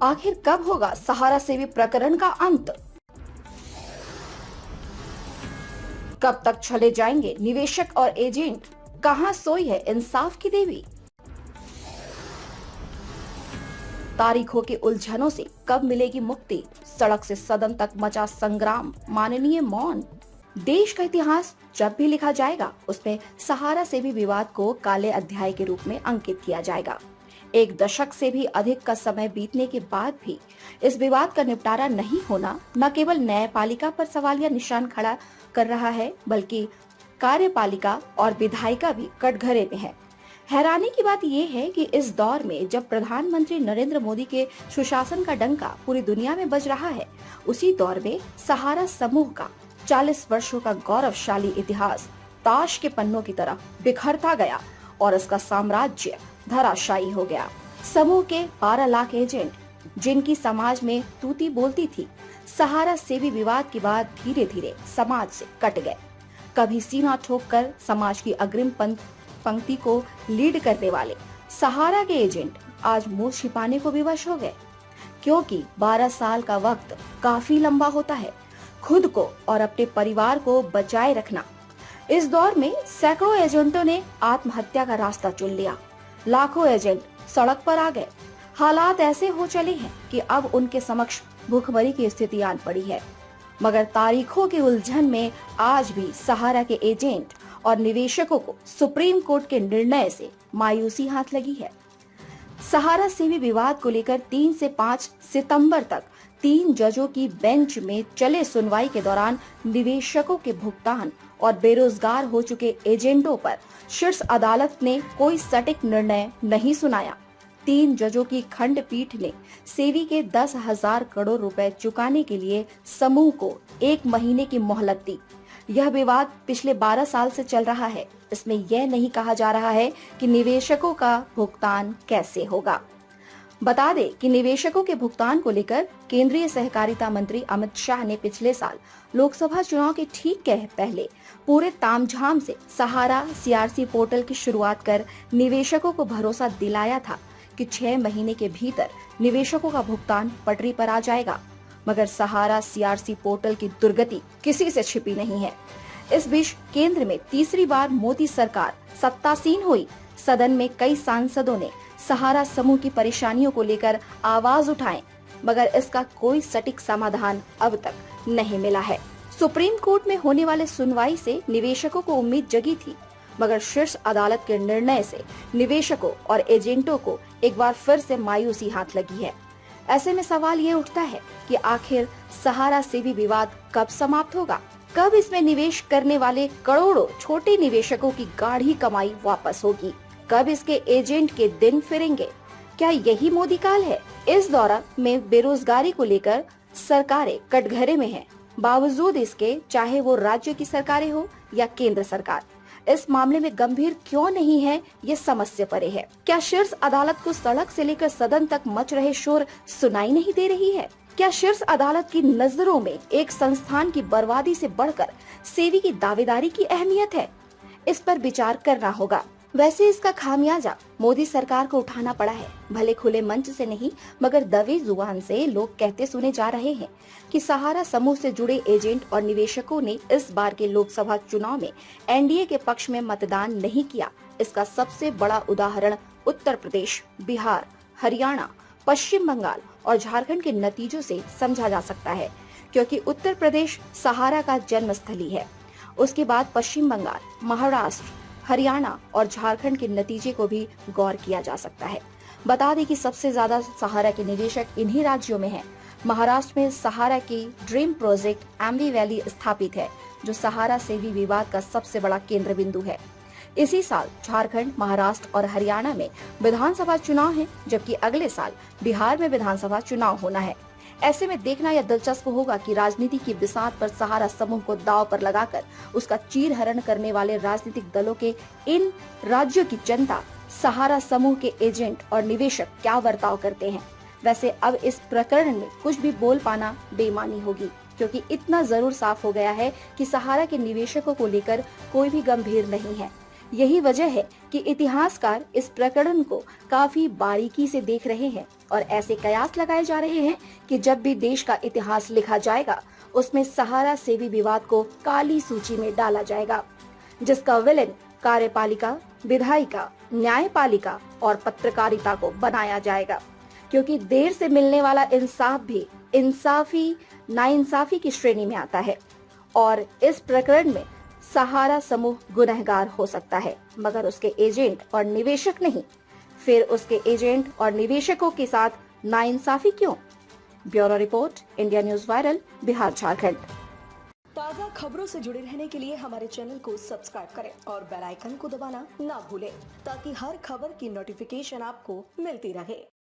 आखिर कब होगा सहारा सेवी प्रकरण का अंत? कब तक चले जाएंगे निवेशक और एजेंट? कहां सोई है इंसाफ की देवी? तारीखों के उलझनों से कब मिलेगी मुक्ति? सड़क से सदन तक मचा संग्राम, माननीय मौन। देश का इतिहास जब भी लिखा जाएगा उसमें सहारा सेवी विवाद को काले अध्याय के रूप में अंकित किया जाएगा। एक दशक से भी अधिक का समय बीतने के बाद भी इस विवाद का निपटारा नहीं होना न केवल न्यायपालिका पर सवालिया निशान खड़ा कर रहा है, बल्कि कार्यपालिका और विधायिका भी कटघरे में है। हैरानी की बात यह है कि इस दौर में जब प्रधानमंत्री नरेंद्र मोदी के सुशासन का डंका पूरी दुनिया में बज रहा है, उसी दौर में सहारा समूह का 40 वर्षों का गौरवशाली इतिहास ताश के पन्नों की तरह बिखरता गया और इसका साम्राज्य धराशायी हो गया। समूह के 12 लाख एजेंट जिनकी समाज में तूती बोलती थी, सहारा सेवी विवाद के बाद धीरे धीरे समाज से कट गए। कभी सीना ठोक कर समाज की अग्रिम पंक्ति को लीड करने वाले सहारा के एजेंट आज मुंह छिपाने को विवश हो गए, क्योंकि 12 साल का वक्त काफी लंबा होता है खुद को और अपने परिवार को बचाए रखना। इस दौर में सैकड़ों एजेंटों ने आत्महत्या का रास्ता चुन लिया, लाखों एजेंट सड़क पर आ गए। हालात ऐसे हो चले हैं कि अब उनके समक्ष भूखमरी की स्थिति आन पड़ी है। मगर तारीखों के उलझन में आज भी सहारा के एजेंट और निवेशकों को सुप्रीम कोर्ट के निर्णय से मायूसी हाथ लगी है। सहारा सेवी विवाद को लेकर 3 से 5 सितंबर तक 3 जजों की बेंच में चले सुनवाई के दौरान निवेशकों के भुगतान और बेरोजगार हो चुके एजेंटों पर शीर्ष अदालत ने कोई सटीक निर्णय नहीं सुनाया। 3 जजों की खंडपीठ ने सेवी के 10,000 करोड़ रुपए चुकाने के लिए समूह को 1 महीने की मोहलत दी। यह विवाद पिछले 12 साल से चल रहा है। इसमें यह नहीं कहा जा रहा है कि निवेशकों का भुगतान कैसे होगा। बता दें कि निवेशकों के भुगतान को लेकर केंद्रीय सहकारिता मंत्री अमित शाह ने पिछले साल लोकसभा चुनाव के ठीक पहले पूरे तामझाम से सहारा सीआरसी पोर्टल की शुरुआत कर निवेशकों को भरोसा दिलाया था कि 6 महीने के भीतर निवेशकों का भुगतान पटरी पर आ जाएगा। मगर सहारा सीआरसी पोर्टल की दुर्गति किसी से छिपी नहीं है। इस बीच केंद्र में तीसरी बार मोदी सरकार सत्तासीन हुई। सदन में कई सांसदों ने सहारा समूह की परेशानियों को लेकर आवाज उठाए, मगर इसका कोई सटीक समाधान अब तक नहीं मिला है। सुप्रीम कोर्ट में होने वाले सुनवाई से निवेशकों को उम्मीद जगी थी, मगर शीर्ष अदालत के निर्णय से निवेशकों और एजेंटों को एक बार फिर से मायूसी हाथ लगी है। ऐसे में सवाल ये उठता है कि आखिर सहारा सेवी विवाद कब समाप्त होगा? कब इसमें निवेश करने वाले करोड़ों छोटे निवेशकों की गाढ़ी कमाई वापस होगी? कब इसके एजेंट के दिन फिरेंगे? क्या यही मोदी काल है? इस दौर में बेरोजगारी को लेकर सरकारें कटघरे में हैं। बावजूद इसके, चाहे वो राज्य की सरकारें हो या केंद्र सरकार, इस मामले में गंभीर क्यों नहीं है, ये समझ से परे है। क्या शीर्ष अदालत को सड़क से लेकर सदन तक मच रहे शोर सुनाई नहीं दे रही है? क्या शीर्ष अदालत की नजरों में एक संस्थान की बर्बादी से बढ़कर सेवी की दावेदारी की अहमियत है? इस पर विचार करना होगा। वैसे इसका खामियाजा मोदी सरकार को उठाना पड़ा है। भले खुले मंच से नहीं, मगर दबी जुबान से लोग कहते सुने जा रहे हैं कि सहारा समूह से जुड़े एजेंट और निवेशकों ने इस बार के लोकसभा चुनाव में एनडीए के पक्ष में मतदान नहीं किया। इसका सबसे बड़ा उदाहरण उत्तर प्रदेश, बिहार, हरियाणा, पश्चिम बंगाल और झारखंड के नतीजों से समझा जा सकता है, क्योंकि उत्तर प्रदेश सहारा का जन्मस्थली है। उसके बाद पश्चिम बंगाल, महाराष्ट्र, हरियाणा और झारखंड के नतीजे को भी गौर किया जा सकता है। बता दें कि सबसे ज्यादा सहारा के निवेशक इन्हीं राज्यों में हैं। महाराष्ट्र में सहारा की ड्रीम प्रोजेक्ट एम्बी वैली स्थापित है, जो सहारा सेवी विवाद का सबसे बड़ा केंद्र बिंदु है। इसी साल झारखंड, महाराष्ट्र और हरियाणा में विधानसभा चुनाव है, जबकि अगले साल बिहार में विधानसभा चुनाव होना है। ऐसे में देखना यह दिलचस्प होगा कि राजनीति की बिसात पर सहारा समूह को दांव पर लगाकर उसका चीरहरण करने वाले राजनीतिक दलों के इन राज्यों की जनता सहारा समूह के एजेंट और निवेशक क्या बर्ताव करते हैं। वैसे अब इस प्रकरण में कुछ भी बोल पाना बेईमानी होगी, क्योंकि इतना जरूर साफ हो गया है कि सहारा के निवेशकों को लेकर कोई भी गंभीर नहीं है। यही वजह है कि इतिहासकार इस प्रकरण को काफी बारीकी से देख रहे हैं और ऐसे कयास लगाए जा रहे हैं कि जब भी देश का इतिहास लिखा जाएगा उसमें सहारा सेवी विवाद को काली सूची में डाला जाएगा, जिसका विलेन कार्यपालिका, विधायिका, न्यायपालिका और पत्रकारिता को बनाया जाएगा, क्योंकि देर से मिलने वाला इंसाफ भी इंसाफी नाइंसाफी की श्रेणी में आता है और इस प्रकरण में सहारा समूह गुनहगार हो सकता है, मगर उसके एजेंट और निवेशक नहीं। फिर उसके एजेंट और निवेशकों के साथ नाइंसाफी क्यों? Bureau report, India news viral, Bihar Jharkhand. ताज़ा खबरों से जुड़े रहने के लिए हमारे चैनल को सब्सक्राइब करें और बेल आइकन को दबाना ना भूलें, ताकि हर खबर की नोटिफिकेशन आपको मिलती रहे।